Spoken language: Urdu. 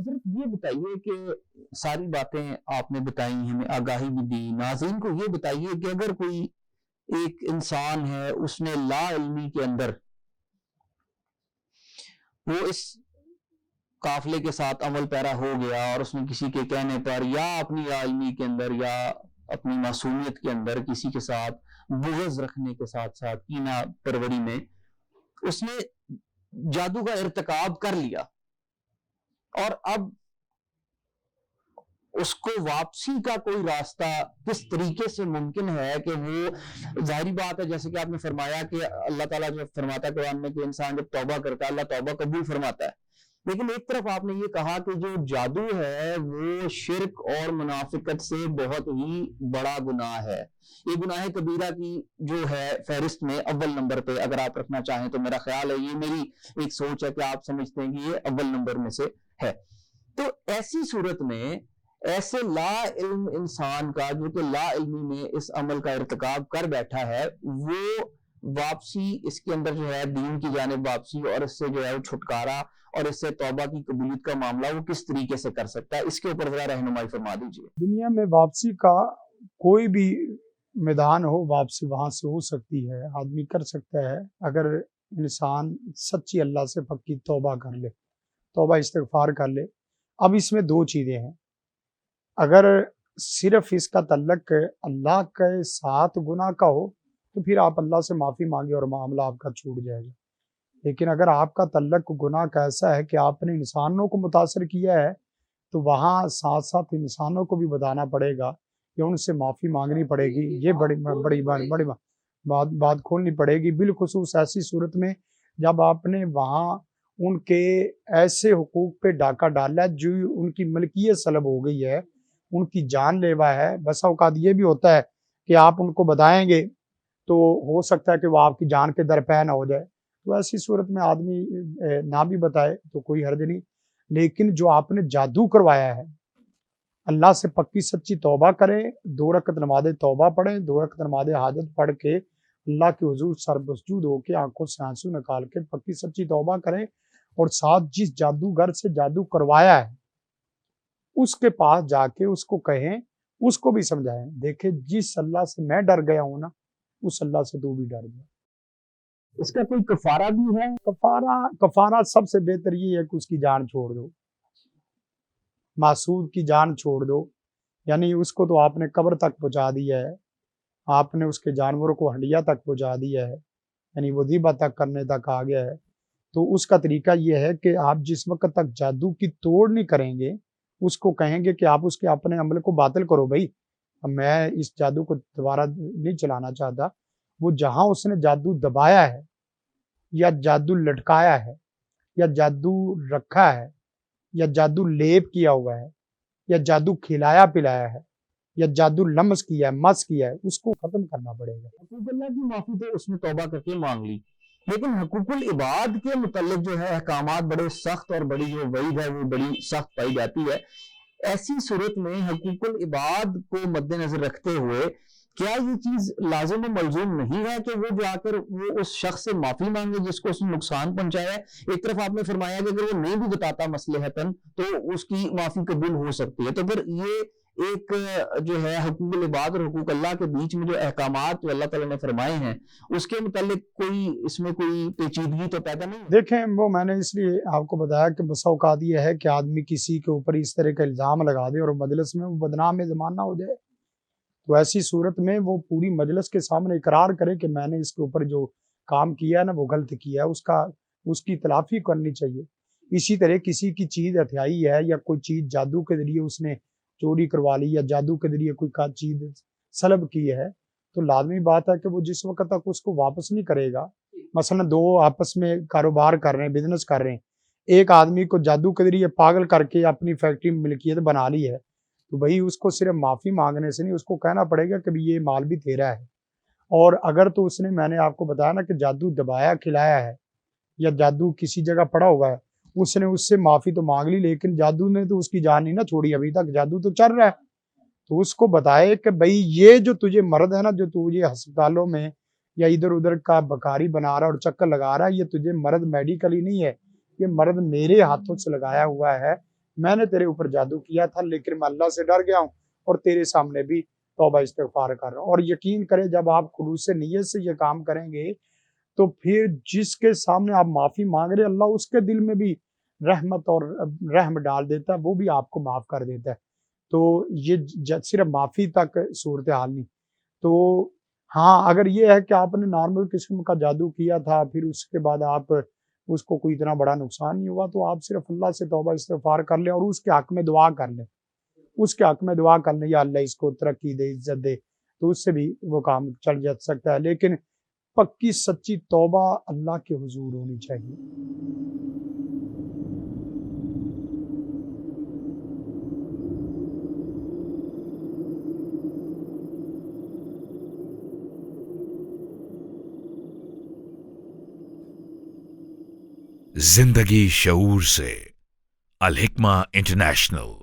حضرت یہ بتائیے کہ ساری باتیں آپ نے بتائی، ہمیں آگاہی بھی دی، ناظرین کو یہ بتائیے کہ اگر کوئی ایک انسان ہے، اس نے لا علمی کے اندر وہ اس قافلے کے ساتھ عمل پیرا ہو گیا اور اس نے کسی کے کہنے پر یا اپنی لا علمی کے اندر یا اپنی معصومیت کے اندر کسی کے ساتھ بغض رکھنے کے ساتھ ساتھ کینہ پروری میں اس نے جادو کا ارتکاب کر لیا، اور اب اس کو واپسی کا کوئی راستہ کس طریقے سے ممکن ہے کہ وہ ظاہری بات ہے جیسے کہ آپ نے فرمایا کہ اللہ تعالیٰ جو فرماتا ہے قرآن میں کہ انسان جب توبہ کرتا ہے اللہ توبہ قبول فرماتا ہے، لیکن ایک طرف آپ نے یہ کہا کہ جو جادو ہے وہ شرک اور منافقت سے بہت ہی بڑا گناہ ہے، یہ گناہ کبیرہ کی جو ہے فہرست میں اول نمبر پہ اگر آپ رکھنا چاہیں تو میرا خیال ہے، یہ میری ایک سوچ ہے کہ آپ سمجھتے ہیں کہ یہ اول نمبر میں سے ہے۔ تو ایسی صورت میں ایسے لا علم انسان کا جو کہ لا علمی میں اس عمل کا ارتکاب کر بیٹھا ہے، وہ واپسی اس کے اندر جو ہے دین کی جانب واپسی اور اس سے جو ہے چھٹکارا اور اس سے توبہ کی قبولیت کا معاملہ وہ کس طریقے سے کر سکتا ہے، اس کے اوپر ذرا رہنمائی فرما دیجیے۔ دنیا میں واپسی کا کوئی بھی میدان ہو، واپسی وہاں سے ہو سکتی ہے، آدمی کر سکتا ہے اگر انسان سچی اللہ سے پکی توبہ کر لے، توبہ استغفار کر لے۔ اب اس میں دو چیزیں ہیں، اگر صرف اس کا تعلق اللہ کے ساتھ گناہ کا ہو تو پھر آپ اللہ سے معافی مانگے اور معاملہ آپ کا چھوٹ جائے گا، لیکن اگر آپ کا تعلق گناہ کا ایسا ہے کہ آپ نے انسانوں کو متاثر کیا ہے تو وہاں ساتھ ساتھ انسانوں کو بھی بتانا پڑے گا کہ ان سے معافی مانگنی پڑے گی، یہ بڑی بات کھولنی پڑے گی، بالخصوص ایسی صورت میں جب آپ نے وہاں ان کے ایسے حقوق پہ ڈاکہ ڈالا جو ان کی ملکیت سلب ہو گئی ہے، ان کی جان لیوا ہے۔ بسا اوقات یہ بھی ہوتا ہے کہ آپ ان کو بتائیں گے تو ہو سکتا ہے کہ وہ آپ کی جان کے درپے نہ ہو جائے، تو ایسی صورت میں آدمی نہ بھی بتائے تو کوئی حرج نہیں، لیکن جو آپ نے جادو کروایا ہے اللہ سے پکی سچی توبہ کریں، 2 رکعت نماز توبہ پڑھیں، 2 رکعت نماز حاجت پڑھ کے اللہ کے حضور سر مسجود ہو کے آنکھوں سے آنسو نکال کے پکی سچی توبہ کریں، اور ساتھ جس جادوگر سے جادو کروایا ہے اس کے پاس جا کے اس کو کہیں، اس کو بھی سمجھائیں، دیکھیں جس اللہ سے میں ڈر گیا ہوں نا اس اللہ سے تو بھی ڈر گیا۔ اس کا کوئی کفارہ بھی ہے؟ کفارہ سب سے بہتر یہ ہے کہ اس کی جان چھوڑ دو، معصوم کی جان چھوڑ دو، یعنی اس کو تو آپ نے قبر تک پہنچا دیا ہے، آپ نے اس کے جانوروں کو ہنڈیا تک پہنچا دیا ہے، یعنی وہ ذبح تک کرنے تک آ گیا ہے، تو اس کا طریقہ یہ ہے کہ آپ جس وقت تک جادو کی توڑ نہیں کریں گے اس کو کہیں گے کہ آپ اس کے اپنے عمل کو باطل کرو بھائی، میں اس جادو کو دوبارہ نہیں چلانا چاہتا، وہ جہاں اس نے جادو دبایا ہے یا جادو لٹکایا ہے یا جادو رکھا ہے یا جادو لیپ کیا ہوا ہے یا جادو کھلایا پلایا ہے یا جادو لمس کیا ہے، مس کیا ہے، اس کو ختم کرنا پڑے گا۔ حقوق اللہ کی معافی تو اس نے توبہ کر کے مانگ لی، لیکن حقوق العباد کے متعلق جو ہے احکامات بڑے سخت اور بڑی جو وعید ہے وہ بڑی سخت پائی جاتی ہے۔ ایسی صورت میں حقوق العباد کو مد نظر رکھتے ہوئے کیا یہ چیز لازم و ملزوم نہیں ہے کہ وہ جا کر وہ اس شخص سے معافی مانگے جس کو اس نے نقصان پہنچایا ہے؟ ایک طرف آپ نے فرمایا کہ اگر وہ نہیں بھی بتاتا مصلحتاً تو اس کی معافی قبول ہو سکتی ہے، تو پھر یہ ایک جو ہے حقوق العباد اور حقوق اللہ کے بیچ میں جو احکامات جو اللہ تعالیٰ نے فرمائے ہیں اس کے متعلق کوئی اس میں کوئی پیچیدگی تو پیدا نہیں؟ دیکھیں وہ میں نے اس لیے آپ کو بتایا کہ بسا اوقات یہ ہے کہ آدمی کسی کے اوپر اس طرح کا الزام لگا دے اور مجلس میں وہ بدنام زمانہ ہو جائے، تو ایسی صورت میں وہ پوری مجلس کے سامنے اقرار کرے کہ میں نے اس کے اوپر جو کام کیا ہے نا وہ غلط کیا ہے، اس کی تلافی کرنی چاہیے۔ اسی طرح کسی کی چیز ہتھیائی ہے یا کوئی چیز جادو کے ذریعے اس نے چوری کروا لی یا جادو کے ذریعے کوئی چیز سلب کی ہے، تو لازمی بات ہے کہ وہ جس وقت تک اس کو واپس نہیں کرے گا، مثلا 2 آپس میں کاروبار کر رہے ہیں، بزنس کر رہے ہیں، ایک آدمی کو جادو کے ذریعے پاگل کر کے اپنی فیکٹری میں ملکیت بنا لی ہے، تو بھائی اس کو صرف معافی مانگنے سے نہیں، اس کو کہنا پڑے گا کہ یہ مال بھی تیرا ہے، اور اگر تو اس نے میں نے آپ کو بتایا نا کہ جادو دبایا کھلایا ہے یا جادو کسی جگہ پڑا ہوا ہے، اس نے اس سے معافی تو مانگ لی لیکن جادو نے تو اس کی جان نہیں نہ چھوڑی، ابھی تک جادو تو چل رہا ہے، تو اس کو بتائے کہ بھائی یہ جو تجھے مرض ہے نا، جو تجھے ہسپتالوں میں یا ادھر ادھر کا بکاری بنا رہا ہے اور چکر لگا رہا ہے، یہ تجھے مرض میڈیکلی نہیں ہے، یہ مرض میرے ہاتھوں سے لگایا ہوا ہے، میں نے تیرے اوپر جادو کیا تھا لیکن میں اللہ سے ڈر گیا ہوں اور تیرے سامنے بھی توبہ استغفار کر رہا ہوں. اور یقین کریں جب آپ خلوص نیت سے یہ کام کریں گے تو پھر جس کے سامنے آپ معافی مانگ رہے اللہ اس کے دل میں بھی رحمت اور رحم ڈال دیتا ہے, وہ بھی آپ کو معاف کر دیتا ہے. تو یہ صرف معافی تک صورتحال نہیں. تو ہاں اگر یہ ہے کہ آپ نے نارمل قسم کا جادو کیا تھا پھر اس کے بعد آپ اس کو کوئی اتنا بڑا نقصان نہیں ہوا تو آپ صرف اللہ سے توبہ استغفار کر لیں اور اس کے حق میں دعا کر لیں, اس کے حق میں دعا کر لیں یا اللہ اس کو ترقی دے, عزت دے, تو اس سے بھی وہ کام چل جا سکتا ہے. لیکن پکی سچی توبہ اللہ کے حضور ہونی چاہیے. زندگی شعور سے. الحکمہ انٹرنیشنل.